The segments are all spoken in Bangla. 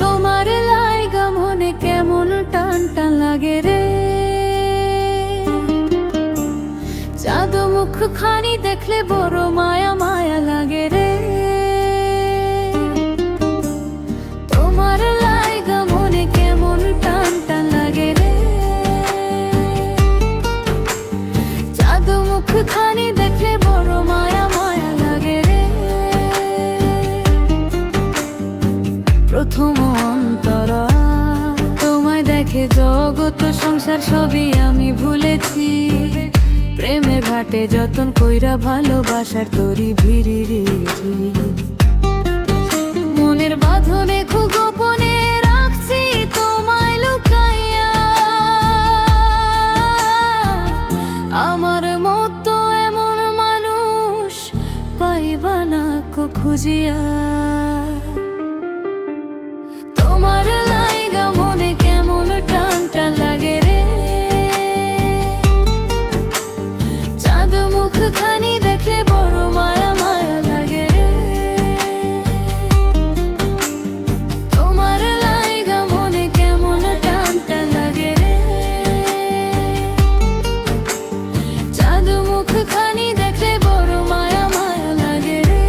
তোমার লাইগা মনে কেমন টান টান লাগে রে, চাঁদ মুখ খানি দেখলে বড় মায়া মায়া লাগে রে। তোমার লাইগা মনে কেমন টান টান লাগে রে, চাঁদ মুখ খানি দেখলে বড় মায়া মায়া লাগে রে। প্রথম অন্তরা তোমায় দেখে জগৎ সংসার সবই আমি ভুলেছি, প্রেমে ঘাটে যতন কইরা ভালোবাসার তরি ভিড়িয়েছি। মনের বাঁধনে খুব গোপনে রাখছি তোমায় লুকাইয়া, আমার মতো এমন মানুষ পাইবা না কো খুঁজিয়া। তোমার লাইগা মনে কেমন টান টান লাগে রে, চাঁদ মুখ খানি দেখলে বড় মায়া মায়া লাগে রে। তোমার লাইগা মনে কেমন টান টান লাগে রে, চাঁদ মুখ খানি দেখলে বড় মায়া মায়া লাগে রে।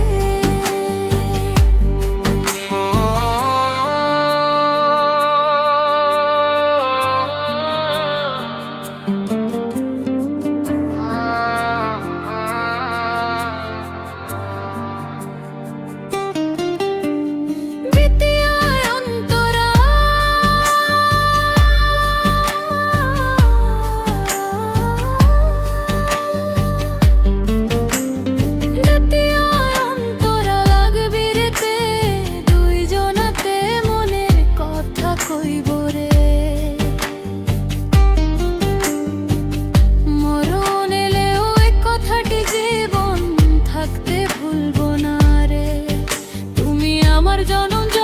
আমার জনম।